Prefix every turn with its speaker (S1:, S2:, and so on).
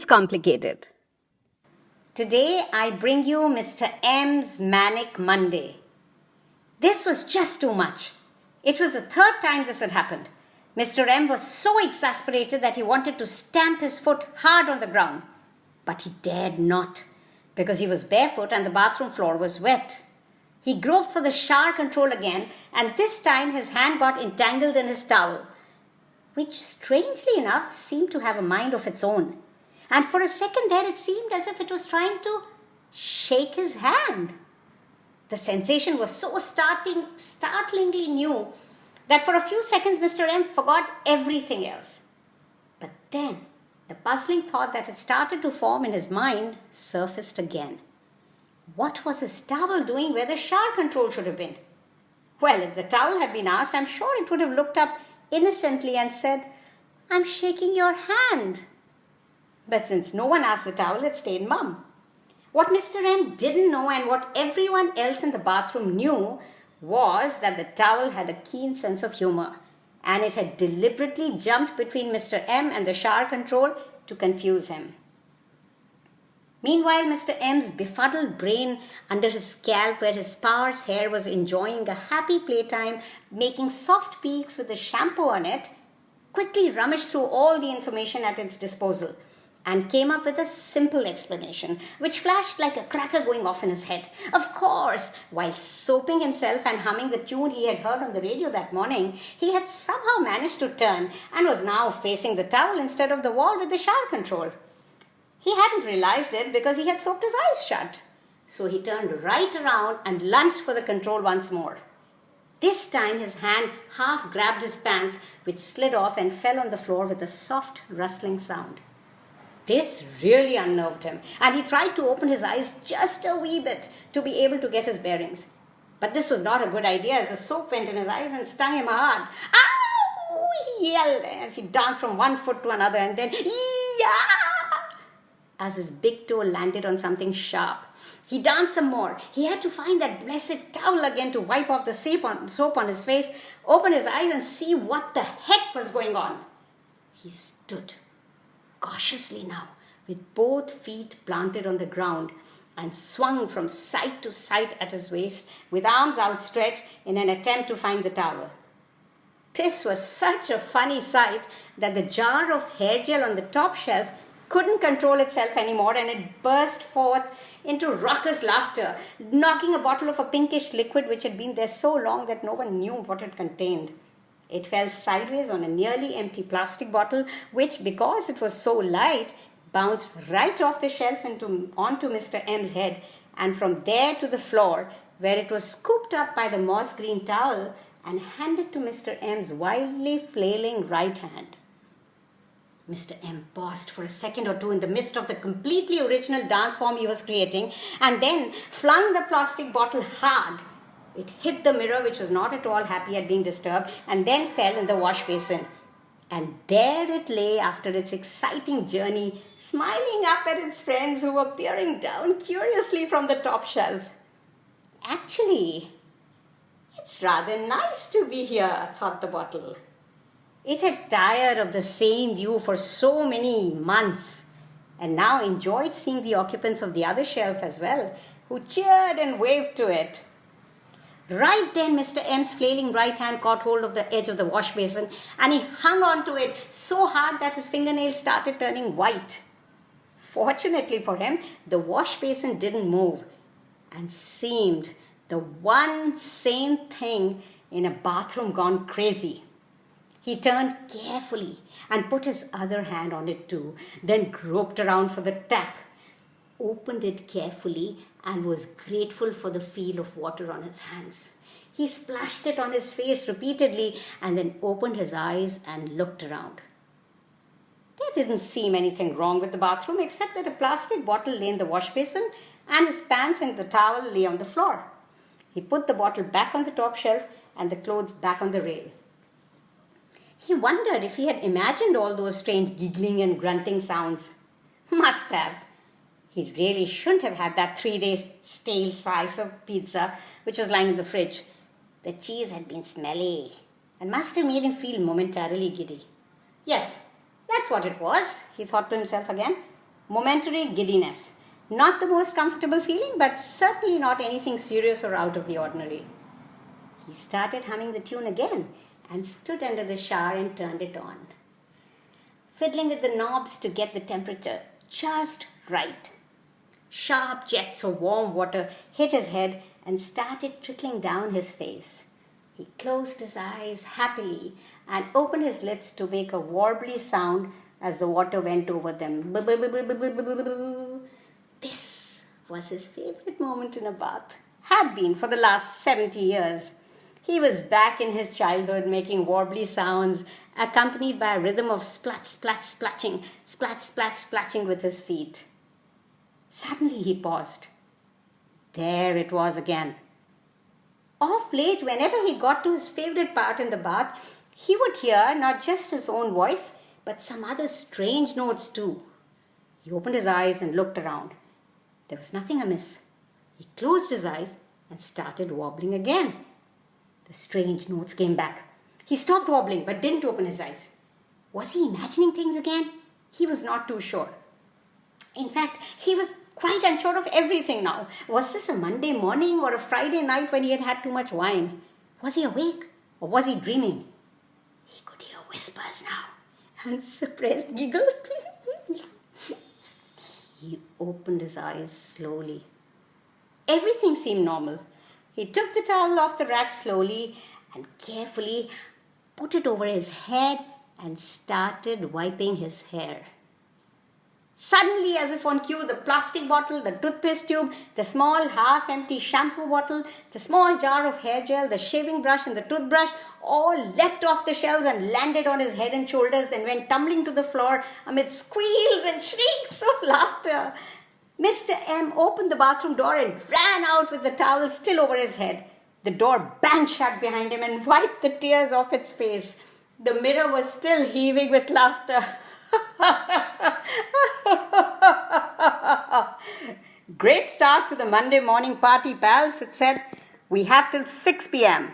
S1: complicated.
S2: Today I bring you Mr. M's Manic Monday. This was just too much. It was the third time this had happened. Mr. M was so exasperated that he wanted to stamp his foot hard on the ground. But he dared not, because he was barefoot and the bathroom floor was wet. He groped for the shower control again, and this time his hand got entangled in his towel, which strangely enough seemed to have a mind of its own. And for a second there it seemed as if it was trying to shake his hand. The sensation was so startlingly new that for a few seconds Mr. M forgot everything else. But then the puzzling thought that had started to form in his mind surfaced again. What was his towel doing where the shower control should have been? Well, if the towel had been asked, I'm sure it would have looked up innocently and said, "I'm shaking your hand." But since no one asked the towel, it stayed mum. What Mr. M didn't know and what everyone else in the bathroom knew was that the towel had a keen sense of humor, and it had deliberately jumped between Mr. M and the shower control to confuse him. Meanwhile, Mr. M's befuddled brain under his scalp, where his sparse hair was enjoying a happy playtime, making soft peaks with the shampoo on it, quickly rummaged through all the information at its disposal and came up with a simple explanation, which flashed like a cracker going off in his head. Of course, while soaping himself and humming the tune he had heard on the radio that morning, he had somehow managed to turn and was now facing the towel instead of the wall with the shower control. He hadn't realized it because he had soaped his eyes shut. So he turned right around and lunged for the control once more. This time his hand half grabbed his pants, which slid off and fell on the floor with a soft rustling sound. This really unnerved him, and he tried to open his eyes just a wee bit to be able to get his bearings. But this was not a good idea, as the soap went in his eyes and stung him hard. "Ow!" he yelled as he danced from one foot to another, and then "Yah!" as his big toe landed on something sharp. He danced some more. He had to find that blessed towel again to wipe off the soap on his face, open his eyes and see what the heck was going on. He stood cautiously now, with both feet planted on the ground, and swung from side to side at his waist with arms outstretched in an attempt to find the towel. This was such a funny sight that the jar of hair gel on the top shelf couldn't control itself anymore, and it burst forth into raucous laughter, knocking a bottle of a pinkish liquid which had been there so long that no one knew what it contained. It fell sideways on a nearly empty plastic bottle, which, because it was so light, bounced right off the shelf onto Mr. M's head, and from there to the floor, where it was scooped up by the moss green towel and handed to Mr. M's wildly flailing right hand. Mr. M paused for a second or two in the midst of the completely original dance form he was creating, and then flung the plastic bottle hard. It hit the mirror, which was not at all happy at being disturbed, and then fell in the wash basin. And there it lay after its exciting journey, smiling up at its friends who were peering down curiously from the top shelf. "Actually, it's rather nice to be here," thought the bottle. It had tired of the same view for so many months, and now enjoyed seeing the occupants of the other shelf as well, who cheered and waved to it. Right then, Mr. M's flailing right hand caught hold of the edge of the wash basin, and he hung on to it so hard that his fingernails started turning white. Fortunately for him, the wash basin didn't move and seemed the one sane thing in a bathroom gone crazy. He turned carefully and put his other hand on it too, then groped around for the tap, opened it carefully, and was grateful for the feel of water on his hands. He splashed it on his face repeatedly and then opened his eyes and looked around. There didn't seem anything wrong with the bathroom except that a plastic bottle lay in the wash basin and his pants and the towel lay on the floor. He put the bottle back on the top shelf and the clothes back on the rail. He wondered if he had imagined all those strange giggling and grunting sounds. Must have. He really shouldn't have had that 3-day stale slice of pizza which was lying in the fridge. The cheese had been smelly and must have made him feel momentarily giddy. Yes, that's what it was, he thought to himself again. Momentary giddiness. Not the most comfortable feeling, but certainly not anything serious or out of the ordinary. He started humming the tune again and stood under the shower and turned it on, fiddling with the knobs to get the temperature just right. Sharp jets of warm water hit his head and started trickling down his face. He closed his eyes happily and opened his lips to make a warbly sound as the water went over them. This was his favorite moment in a bath. Had been for the last 70 years. He was back in his childhood making warbly sounds accompanied by a rhythm of splat, splat, splashing, splat, splat, splashing with his feet. Suddenly he paused. There it was again. Of late, whenever he got to his favorite part in the bath, he would hear not just his own voice, but some other strange notes too. He opened his eyes and looked around. There was nothing amiss. He closed his eyes and started wobbling again. The strange notes came back. He stopped wobbling but didn't open his eyes. Was he imagining things again? He was not too sure. In fact, he was quite unsure of everything now. Was this a Monday morning or a Friday night when he had had too much wine? Was he awake or was he dreaming? He could hear whispers now and suppressed giggle. He opened his eyes slowly. Everything seemed normal. He took the towel off the rack slowly and carefully put it over his head and started wiping his hair. Suddenly, as if on cue, the plastic bottle, the toothpaste tube, the small half-empty shampoo bottle, the small jar of hair gel, the shaving brush and the toothbrush all leapt off the shelves and landed on his head and shoulders, then went tumbling to the floor amid squeals and shrieks of laughter. Mr. M opened the bathroom door and ran out with the towel still over his head. The door banged shut behind him and wiped the tears off its face. The mirror was still heaving with laughter. Great start to the Monday morning party, pals, it said. We have till 6 p.m.